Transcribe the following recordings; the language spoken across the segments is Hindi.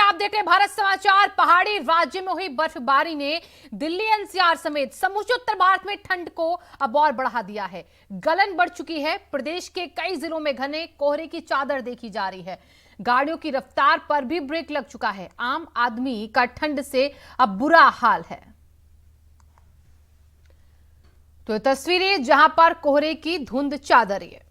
आप देख रहे हैं भारत समाचार। पहाड़ी राज्य में हुई बर्फबारी ने दिल्ली एनसीआर समेत समूचे उत्तर भारत में ठंड को अब और बढ़ा दिया है। गलन बढ़ चुकी है। प्रदेश के कई जिलों में घने कोहरे की चादर देखी जा रही है। गाड़ियों की रफ्तार पर भी ब्रेक लग चुका है। आम आदमी का ठंड से अब बुरा हाल है। तो ये तस्वीरें जहां पर कोहरे की धुंध चादर है।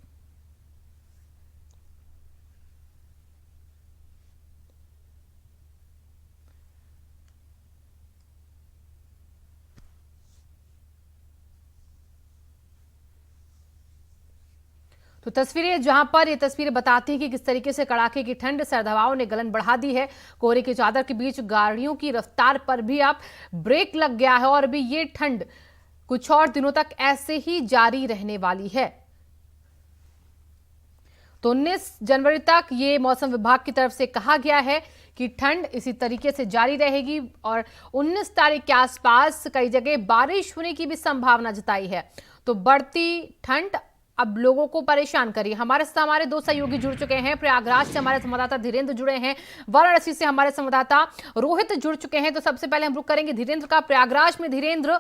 तो तस्वीरें जहां पर ये तस्वीरें बताती हैं कि किस तरीके से कड़ाके की ठंड, सर्द हवाओं ने गलन बढ़ा दी है। कोहरे की चादर के बीच गाड़ियों की रफ्तार पर भी अब ब्रेक लग गया है और अभी ये ठंड कुछ और दिनों तक ऐसे ही जारी रहने वाली है। तो 19 जनवरी तक ये मौसम विभाग की तरफ से कहा गया है कि ठंड इसी तरीके से जारी रहेगी और 19 तारीख के आसपास कई जगह बारिश होने की भी संभावना जताई है। तो बढ़ती ठंड अब लोगों को परेशान करिए। हमारे साथ हमारे दो सहयोगी जुड़ चुके हैं। प्रयागराज से हमारे संवाददाता धीरेन्द्र जुड़े हैं, वाराणसी से हमारे संवाददाता रोहित जुड़ चुके हैं। तो सबसे पहले हम रुक करेंगे धीरेन्द्र का। प्रयागराज में धीरेन्द्र,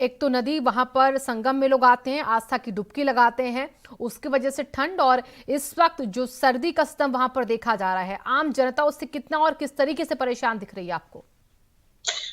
एक तो नदी, वहां पर संगम में लोग आते हैं, आस्था की डुबकी लगाते हैं, उसकी वजह से ठंड और इस वक्त जो सर्दी का स्तंभ वहां पर देखा जा रहा है, आम जनता उससे कितना और किस तरीके से परेशान दिख रही है आपको?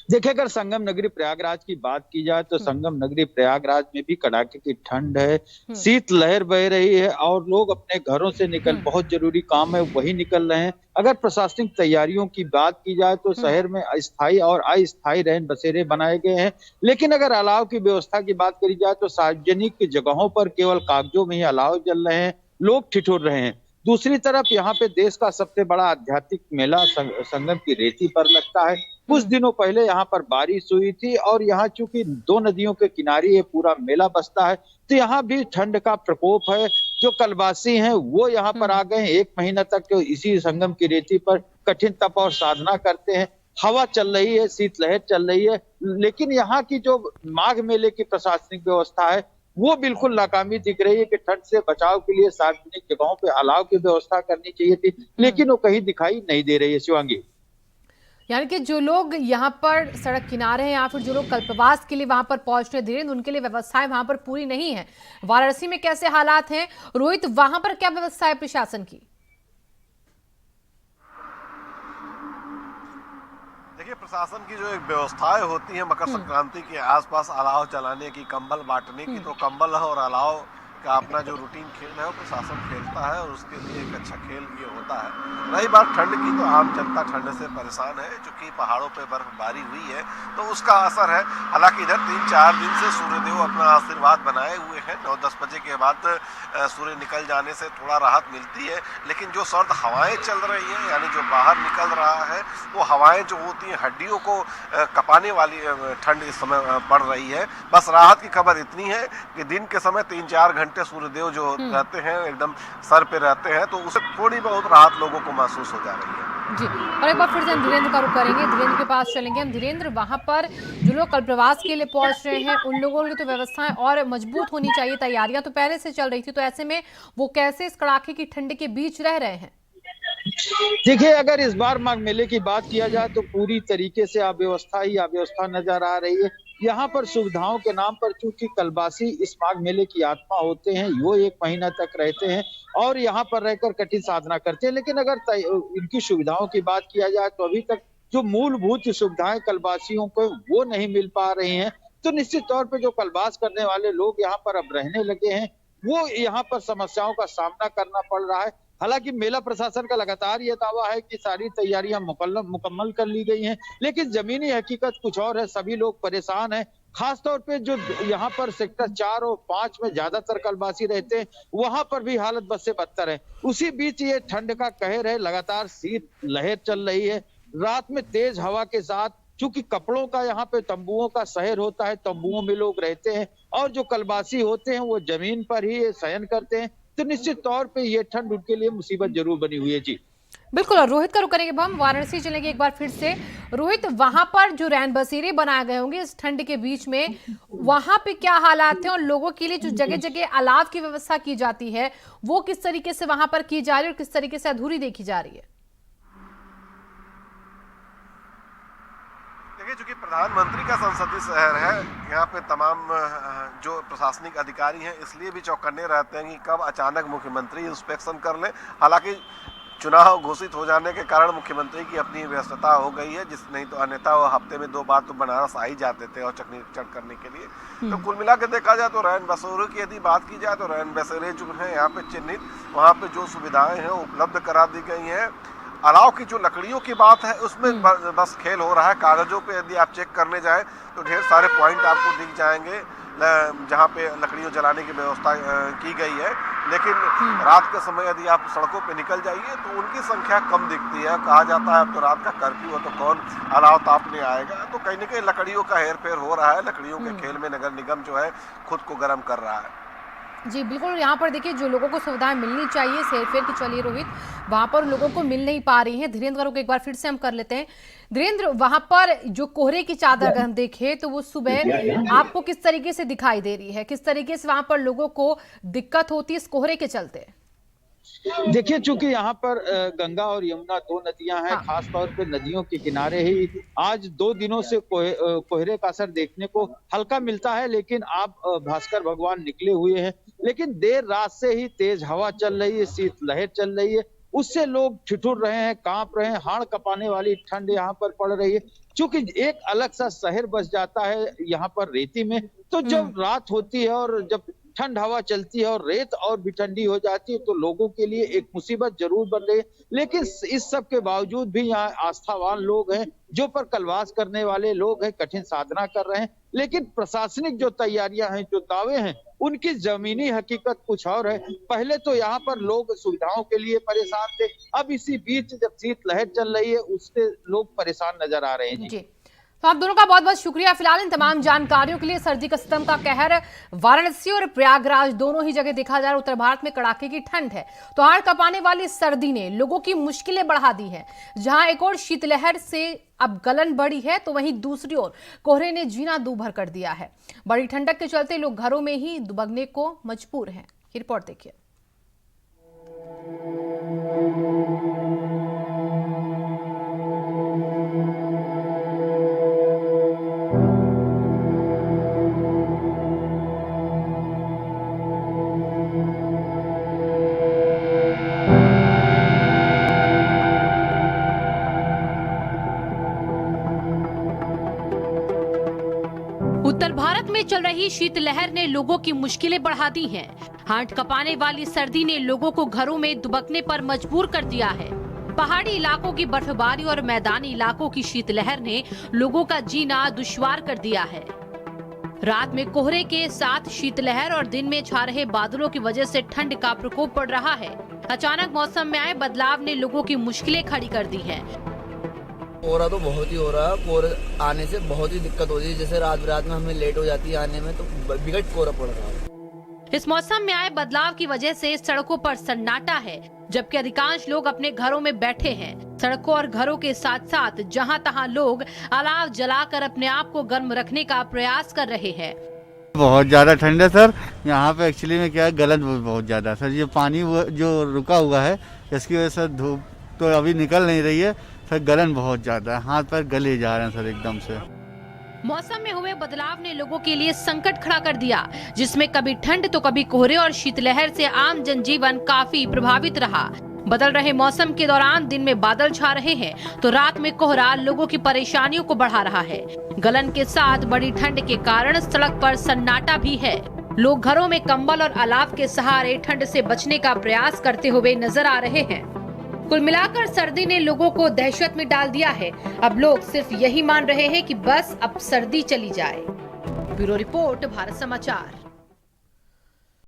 देखिए, अगर संगम नगरी प्रयागराज की बात की जाए तो संगम नगरी प्रयागराज में भी कड़ाके की ठंड है, शीत लहर बह रही है और लोग अपने घरों से बहुत जरूरी काम है वही निकल रहे हैं। अगर प्रशासनिक तैयारियों की बात की जाए तो शहर में अस्थायी और अस्थायी रहन बसेरे बनाए गए हैं, लेकिन अगर अलाव की व्यवस्था की बात करी जाए तो सार्वजनिक जगहों पर केवल कागजों में ही अलाव चल रहे हैं, लोग ठिठुर रहे हैं। दूसरी तरफ यहाँ पे देश का सबसे बड़ा आध्यात्मिक मेला संगम की रेती पर लगता है। कुछ दिनों पहले यहाँ पर बारिश हुई थी और यहाँ चूंकि दो नदियों के किनारे ये पूरा मेला बसता है तो यहाँ भी ठंड का प्रकोप है। जो कलवासी हैं वो यहाँ पर आ गए, एक महीना तक इसी संगम की रेती पर कठिन तप और साधना करते हैं। हवा चल रही है, शीतलहर चल रही है, लेकिन यहाँ की जो माघ मेले की प्रशासनिक व्यवस्था है वो बिल्कुल नाकामी दिख रही है कि ठंड से बचाव के लिए सार्वजनिक जगहों पे अलाव की व्यवस्था करनी चाहिए थी, लेकिन वो कहीं दिखाई नहीं दे रही है। शिवांगी, यानी कि जो लोग यहाँ पर सड़क किनारे हैं या फिर जो लोग कल्पवास के लिए वहां पर पहुंच रहे धीरेन्द्र, उनके लिए व्यवस्थाएं वहां पर पूरी नहीं है। वाराणसी में कैसे हालात हैं रोहित, वहां पर क्या व्यवस्था है प्रशासन की? देखिए, प्रशासन की जो एक व्यवस्थाएं होती हैं मकर संक्रांति के आसपास अलाव चलाने की, कंबल बांटने की, तो कंबल और अलाव का अपना जो रूटीन खेल है वो प्रशासन खेलता है और उसके लिए एक अच्छा खेल ये होता है। रही बात ठंड की, तो आम जनता ठंड से परेशान है, चूंकि पहाड़ों पे बर्फबारी हुई है तो उसका असर है। हालांकि इधर 3-4 दिन से सूर्यदेव अपना आशीर्वाद बनाए हुए हैं। 9-10 बजे के बाद सूर्य निकल जाने से थोड़ा राहत मिलती है, लेकिन जो सर्द हवाएं चल रही हैं, यानी जो बाहर निकल रहा है, वो हवाएं जो होती हैं हड्डियों को कपाने वाली ठंड इस समय पड़ रही है। बस राहत की खबर इतनी है कि दिन के समय 3-4 घंटे सूर्यदेव जो रहते हैं एकदम सर पे रहते हैं, तो उसे थोड़ी बहुत राहत लोगों को महसूस हो जा रही है। जी, और एक बार फिर से हम धीरेन्द्र का रुख करेंगे, धीरेन्द्र के पास चलेंगे हम। धीरेन्द्र, वहां पर जो लोग कल प्रवास के लिए पहुंच रहे हैं उन लोगों की तो व्यवस्थाएं और मजबूत होनी चाहिए, तैयारियां तो पहले से चल रही थी, तो ऐसे में वो कैसे इस कड़ाके की ठंड के बीच रह रहे हैं? देखिए, अगर इस बार माघ मेले की बात किया जाए तो पूरी तरीके से अव्यवस्था ही अव्यवस्था नजर आ रही है। यहाँ पर सुविधाओं के नाम पर चूंकि कलवासी इस माघ मेले की आत्मा होते हैं, वो एक महीना तक रहते हैं और यहाँ पर रहकर कठिन साधना करते हैं, लेकिन अगर इनकी सुविधाओं की बात किया जाए तो अभी तक जो मूलभूत सुविधाएं कलवासियों को वो नहीं मिल पा रही हैं। तो निश्चित तौर पे जो कलवास करने वाले लोग यहाँ पर अब रहने लगे हैं, वो यहाँ पर समस्याओं का सामना करना पड़ रहा है। हालांकि मेला प्रशासन का लगातार ये दावा है कि सारी तैयारियां मुकम्मल कर ली गई हैं, लेकिन जमीनी हकीकत कुछ और है। सभी लोग परेशान हैं, खासतौर पे जो यहाँ पर सेक्टर 4 और 5 में ज्यादातर कलवासी रहते हैं, वहां पर भी हालत बद से बदतर है। उसी बीच ये ठंड का कहर है, लगातार शीत लहर चल रही है। रात में तेज हवा के साथ, चूंकि कपड़ों का यहाँ पे तंबुओं का शहर होता है, तंबुओं में लोग रहते हैं और जो कलवासी होते हैं वो जमीन पर ही शयन करते हैं, तो निश्चित तौर पे ये ठंड उनके लिए मुसीबत जरूर बनी हुई है। जी बिल्कुल, और रोहित का रुख करेंगे हम, वाराणसी चलेंगे एक बार फिर से। रोहित, वहां पर जो रैन बसेरे बनाए गए होंगे इस ठंड के बीच में, वहां पे क्या हालात हैं और लोगों के लिए जो जगह जगह अलाव की व्यवस्था की जाती है वो किस तरीके से वहां पर की जा रही है और किस तरीके से अधूरी देखी जा रही है? देखिए, चूंकि प्रधानमंत्री का संसदीय शहर है, यहाँ पे तमाम जो प्रशासनिक अधिकारी हैं इसलिए भी चौकन्ने रहते हैं कि कब अचानक मुख्यमंत्री इंस्पेक्शन कर ले। हालांकि चुनाव घोषित हो जाने के कारण मुख्यमंत्री की अपनी व्यस्तता हो गई है, जिस नहीं तो अन्यथा वो हफ्ते में 2 बार तो बनारस आ ही जाते थे और चक करने के लिए। तो कुल मिला के देखा जाए तो रैन बसेरों की यदि बात की जाए तो रैन बसेरे जो हैं यहाँ पे चिन्हित, वहाँ पे जो सुविधाएं हैं उपलब्ध करा दी गई हैं। अलाव की जो लकड़ियों की बात है उसमें बस खेल हो रहा है। कागजों पे यदि आप चेक करने जाएं तो ढेर सारे पॉइंट आपको दिख जाएंगे जहाँ पे लकड़ियों जलाने की व्यवस्था की गई है, लेकिन रात के समय यदि आप सड़कों पे निकल जाइए तो उनकी संख्या कम दिखती है। कहा जाता है अब तो रात का कर्फ्यू है तो कौन अलाव तापने आएगा। तो कहीं न कहीं लकड़ियों का हेर फेर हो रहा है। लकड़ियों के खेल में नगर निगम जो है खुद को गर्म कर रहा है। जी बिल्कुल, यहाँ पर देखिए जो लोगों को सुविधाएं मिलनी चाहिए हेरफेर की चलिए रोहित, वहां पर लोगों को मिल नहीं पा रही हैं। धीरेन्द्र को एक बार फिर से हम कर लेते हैं। धीरेन्द्र, वहां पर जो कोहरे की चादर अगर हम देखें तो वो सुबह आपको किस तरीके से दिखाई दे रही है, किस तरीके से वहां पर लोगों को दिक्कत होती है इस कोहरे के चलते? देखिए, चूंकि यहाँ पर गंगा और यमुना 2 नदियां हैं, खास तौर पे नदियों के किनारे ही आज 2 दिनों से कोहरे का असर देखने को हल्का मिलता है। लेकिन आप भास्कर भगवान निकले हुए हैं, लेकिन देर रात से ही तेज हवा चल रही है, शीतलहर चल रही है, उससे लोग ठिठुर रहे हैं, कांप रहे हैं। हाड़ कपाने वाली ठंड यहाँ पर पड़ रही है। चूंकि एक अलग सा शहर बस जाता है यहाँ पर रेती में, तो जब रात होती है और जब ठंड हवा चलती है और रेत और भी ठंडी हो जाती है तो लोगों के लिए एक मुसीबत जरूर बन रही है। लेकिन इस सब के बावजूद भी यहाँ आस्थावान लोग हैं, जो पर कलवास करने वाले लोग हैं, कठिन साधना कर रहे हैं। लेकिन प्रशासनिक जो तैयारियां हैं, जो दावे हैं, उनकी जमीनी हकीकत कुछ और है। पहले तो यहाँ पर लोग सुविधाओं के लिए परेशान थे, अब इसी बीच जब शीतलहर चल रही है उससे लोग परेशान नजर आ रहे हैं। जी तो आप दोनों का बहुत बहुत शुक्रिया फिलहाल इन तमाम जानकारियों के लिए। सर्दी का सितम का कहर वाराणसी और प्रयागराज दोनों ही जगह देखा जा रहा है। उत्तर भारत में कड़ाके की ठंड है तो हाड़ कपाने वाली सर्दी ने लोगों की मुश्किलें बढ़ा दी है। जहां एक और शीतलहर से अब गलन बढ़ी है तो वहीं दूसरी ओर कोहरे ने जीना दूभर कर दिया है। बड़ी ठंडक के चलते लोग घरों में ही दुबकने को मजबूर हैं। रिपोर्ट देखिए। उत्तर भारत में चल रही शीतलहर ने लोगों की मुश्किलें बढ़ा दी हैं। हाड़ कपाने वाली सर्दी ने लोगों को घरों में दुबकने पर मजबूर कर दिया है। पहाड़ी इलाकों की बर्फबारी और मैदानी इलाकों की शीतलहर ने लोगों का जीना दुश्वार कर दिया है। रात में कोहरे के साथ शीतलहर और दिन में छा रहे बादलों की वजह से ठंड का प्रकोप बढ़ रहा है। अचानक मौसम में आए बदलाव ने लोगों की मुश्किलें खड़ी कर दी है। कोहरा तो बहुत ही हो रहा है। कोहरे आने से बहुत ही दिक्कत होती है, जैसे रात में हमें लेट हो जाती है आने में तो बिगट कोहरा पड़ रहा है। इस मौसम में आए बदलाव की वजह से सड़कों पर सन्नाटा है, जबकि अधिकांश लोग अपने घरों में बैठे हैं। सड़कों और घरों के साथ साथ जहां तहां लोग अलाव जलाकर अपने आप को गर्म रखने का प्रयास कर रहे हैं। बहुत ज्यादा ठंड है सर। यहाँ पे एक्चुअली में क्या है, गलन बहुत ज्यादा सर। ये पानी जो रुका हुआ है इसकी वजह से धूप तो अभी निकल नहीं रही है सर। गलन बहुत ज्यादा है, हाथ पैर गले जा रहे हैं सर एकदम से। मौसम में हुए बदलाव ने लोगों के लिए संकट खड़ा कर दिया, जिसमें कभी ठंड तो कभी कोहरे और शीतलहर से आम जनजीवन काफी प्रभावित रहा। बदल रहे मौसम के दौरान दिन में बादल छा रहे हैं तो रात में कोहरा लोगों की परेशानियों को बढ़ा रहा है। गलन के साथ बड़ी ठंड के कारण सड़क पर सन्नाटा भी है। लोग घरों में कंबल और अलाव के सहारे ठंड से बचने का प्रयास करते हुए नजर आ रहे हैं। कुल मिलाकर सर्दी ने लोगों को दहशत में डाल दिया है। अब लोग सिर्फ यही मान रहे हैं कि बस अब सर्दी चली जाए। ब्यूरो रिपोर्ट, भारत समाचार।